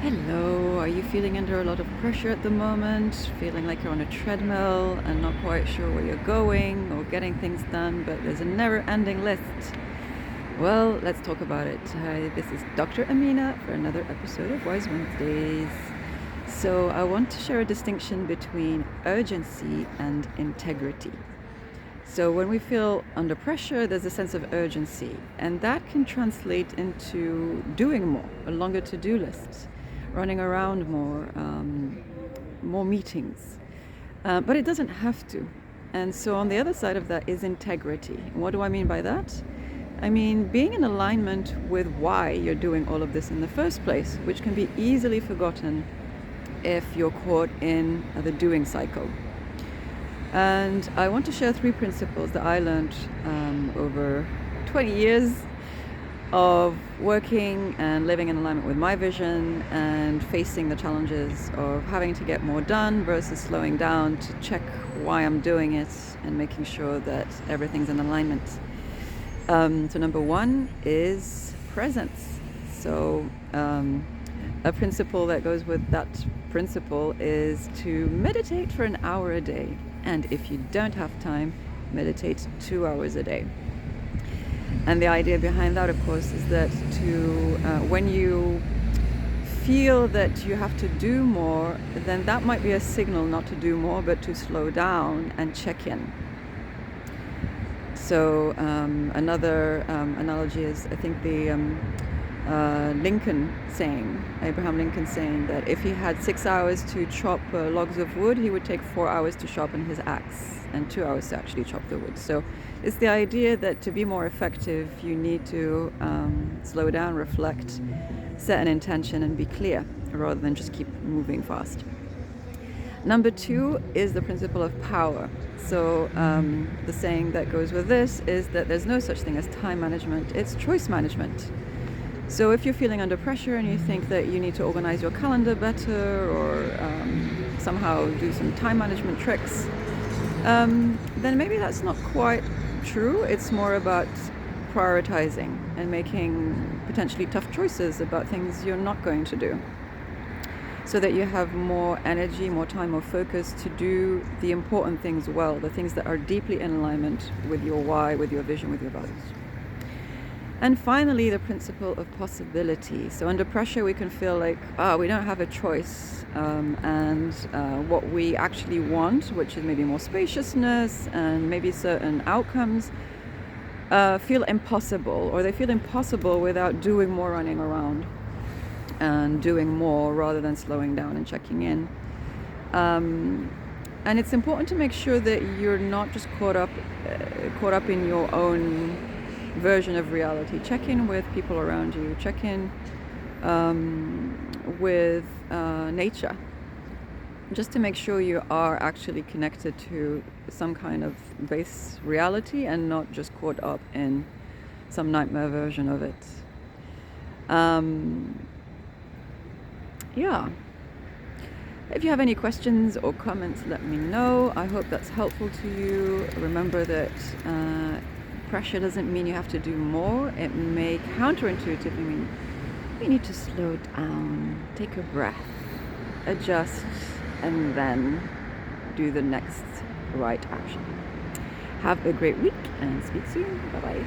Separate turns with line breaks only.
Hello, are you feeling under a lot of pressure at the moment? Feeling like you're on a treadmill and not quite sure where you're going or getting things done, but there's a never-ending list? Well, let's talk about it. Hi, this is Dr. Amina for another episode of Wise Wednesdays. So I want to share a distinction between urgency and integrity. So when we feel under pressure, there's a sense of urgency, and that can translate into doing more, a longer to-do list, running around more meetings. But it doesn't have to. And so on the other side of that is integrity. And what do I mean by that? I mean being in alignment with why you're doing all of this in the first place, which can be easily forgotten if you're caught in the doing cycle. And I want to share 3 principles that I learned over 20 years of working and living in alignment with my vision and facing the challenges of having to get more done versus slowing down to check why I'm doing it and making sure that everything's in alignment. So number 1 is presence. So a principle that goes with that principle is to meditate for an hour a day. And if you don't have time, meditate 2 hours a day. And the idea behind that, of course, is that when you feel that you have to do more, then that might be a signal not to do more, but to slow down and check in. So another analogy is, I think, the Abraham Lincoln saying that if he had 6 hours to chop logs of wood, he would take 4 hours to sharpen his axe and 2 hours to actually chop the wood. So it's the idea that to be more effective, you need to slow down, reflect, set an intention, and be clear rather than just keep moving fast. Number 2 is the principle of power. So the saying that goes with this is that there's no such thing as time management, it's choice management. So if you're feeling under pressure and you think that you need to organize your calendar better or somehow do some time management tricks, then maybe that's not quite true. It's more about prioritizing and making potentially tough choices about things you're not going to do, so that you have more energy, more time, more focus to do the important things well, the things that are deeply in alignment with your why, with your vision, with your values. And finally, the principle of possibility. So under pressure, we can feel like, we don't have a choice. And what we actually want, which is maybe more spaciousness and maybe certain outcomes, feel impossible, or they feel impossible without doing more running around and doing more rather than slowing down and checking in. And it's important to make sure that you're not just caught up in your own version of reality. Check in with people around you. Check in with nature, just to make sure you are actually connected to some kind of base reality and not just caught up in some nightmare version of it. Yeah. If you have any questions or comments, let me know. I hope that's helpful to you. Remember that pressure doesn't mean you have to do more. It may counterintuitively mean you need to slow down, take a breath, adjust, and then do the next right action. Have a great week and speak soon. Bye-bye.